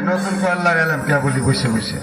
নতুন কল লাগালাম কে বলি বসে বসে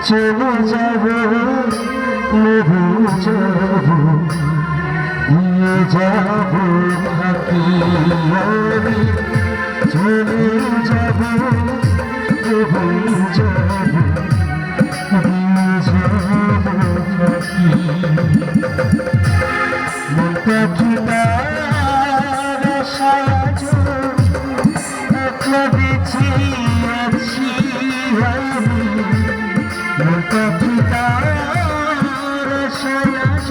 চলে যাব লহু যাব দিয়ে যাব থাকি চলে যাব লহু যাব দিয়ে যাব থাকি মন পাখিটার সাজ একলা বেঁচে আছি আমি পাখিটার সাজ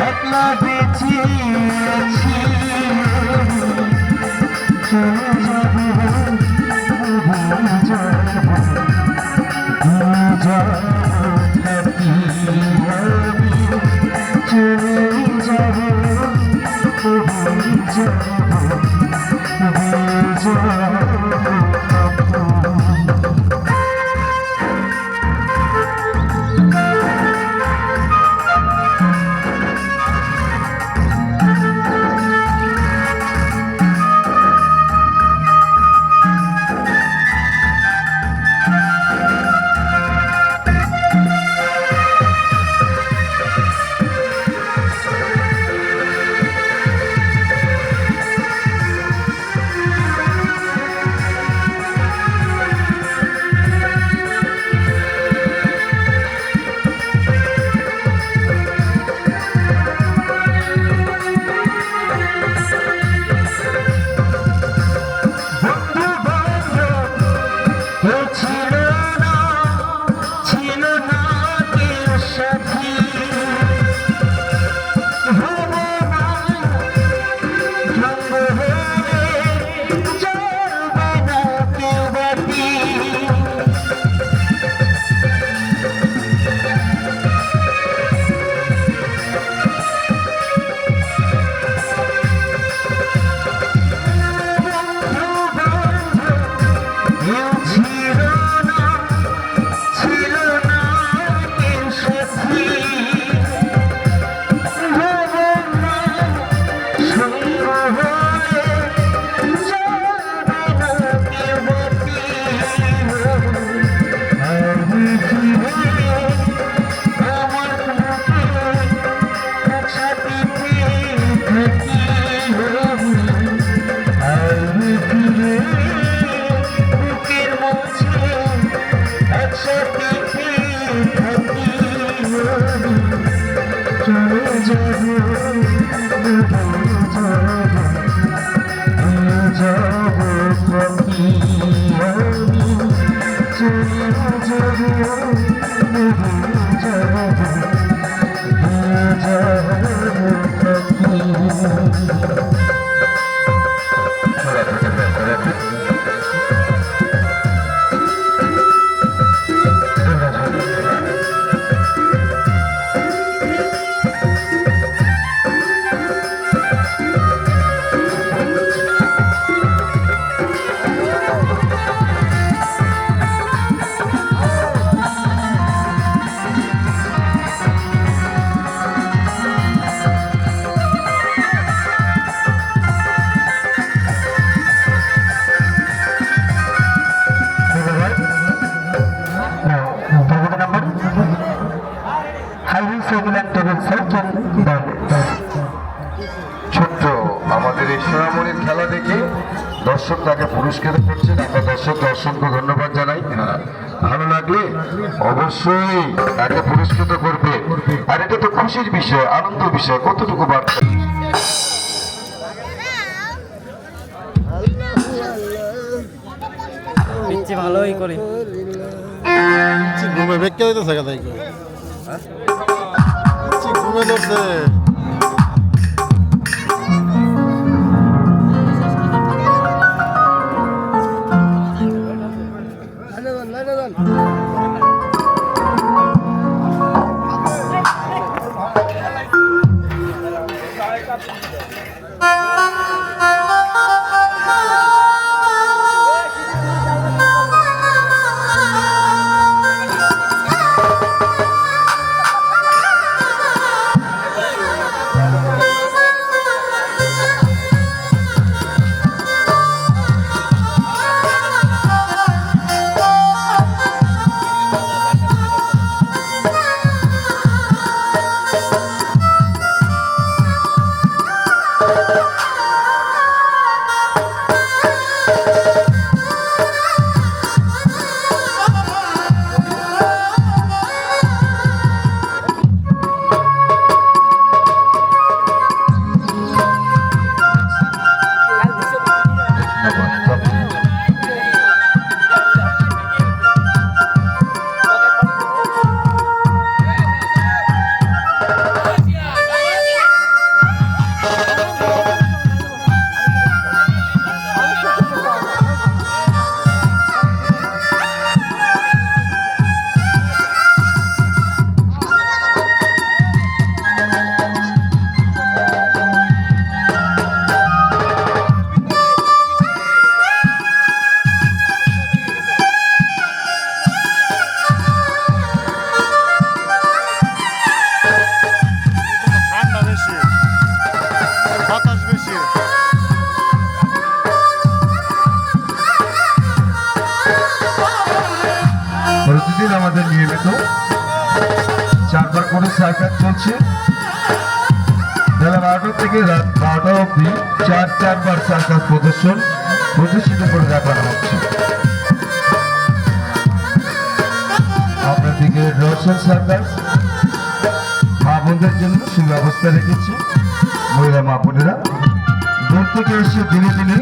একলা বেঁচে আছি চলে যাব থাকি চলে যাব ছিল না দর্শক তাকে পুরস্কৃত করছেন। আমরা দর্শককে অসংখ্য ধন্যবাদ জানাই। ভালো লাগলে অবশ্যই তাকে পুরস্কৃত করবে। আর এটা তো খুশির বিষয়, আনন্দ বিষয়। কতটুকু বার্তা পিচ্ছি ভালোই করে ঘুমে বেঁকে দিতেছে কথা ঘুমে ধরছে প্রতিদিন আমাদের নিয়মিত 4বার করে সার্কাস চলছে। বেলা 12টা থেকে রাত 12টা অবধি 4বার সার্কাস প্রদর্শিত করে দেখানো হচ্ছে। আপনাদেরকে রোশন সার্কাস মা বোনদের জন্য সুব্যবস্থা রেখেছে। মহিলা মা বোনেরা দূর থেকে এসে দিনে দিনে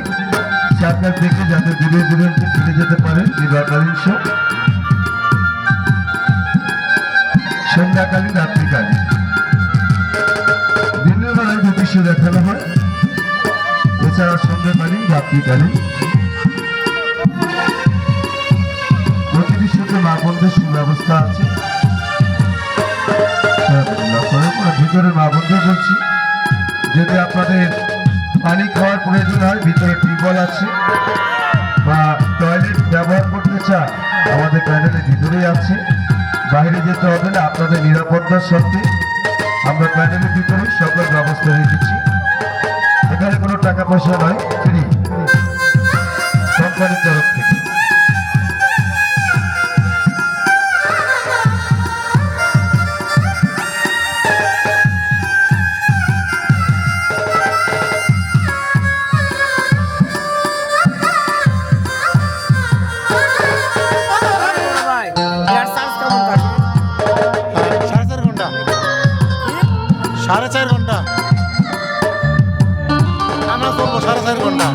সার্কাস দেখে যাতে দূরে দূরান্তে ফিরে যেতে পারেন। দিবাকালীন শো, সন্ধ্যাকালীন, রাত্রিকালীন, দিনের বেলায় যে দৃশ্য দেখানো হয়, এছাড়া সন্ধ্যাকালীন, রাত্রিকালীন প্রতিটি শোতে মা বোনদের সুব্যবস্থা আছে। ভিতরে মা বোনদের বলছি, যদি আপনাদের পানি খাওয়ার প্রয়োজন হয় ভিতরে টিউবওয়েল আছে, বা টয়লেট ব্যবহার করতে চান আমাদের প্যানেলের ভিতরেই আছে। বাইরে যেতে হবে না, আপনাদের নিরাপত্তার সাথে আমরা প্যানেলের ভিতরে সকল ব্যবস্থা রেখেছি। এখানে কোনো টাকা পয়সা নয়, ফ্রি, কোম্পানির তরফ থেকে। সাড়ে 4 ঘন্টা আমরা করবো 4.5 ঘন্টা।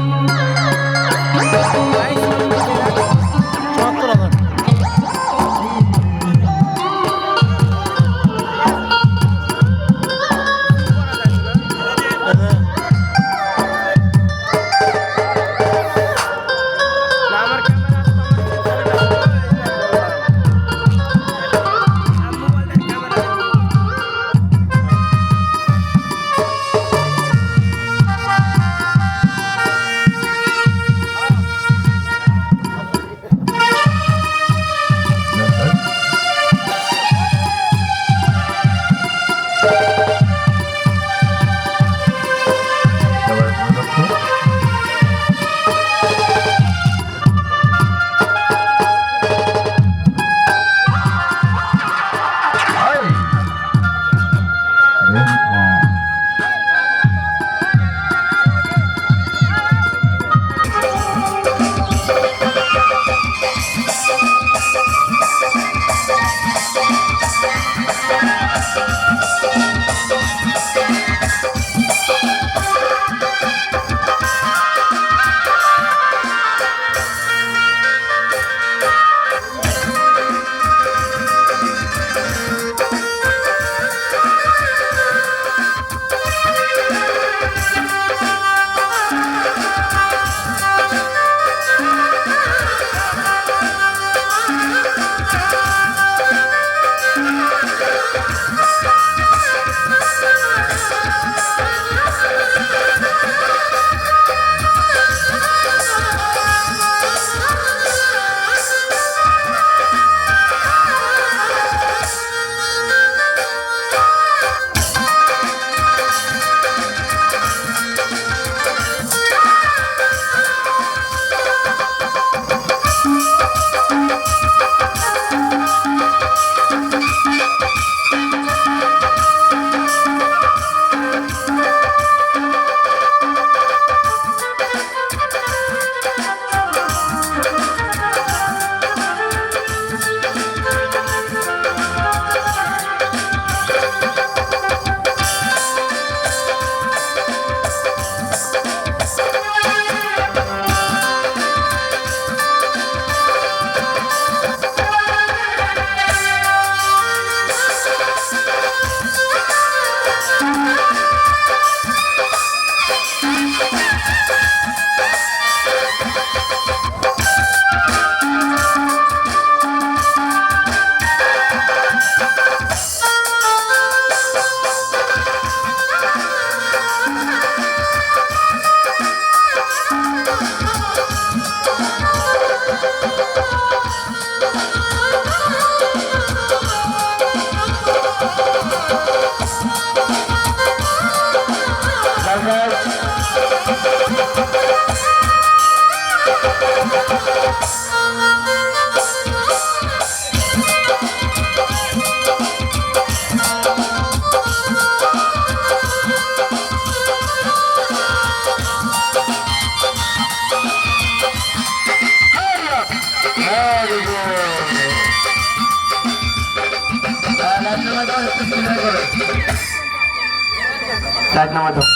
লাইট নামা দাও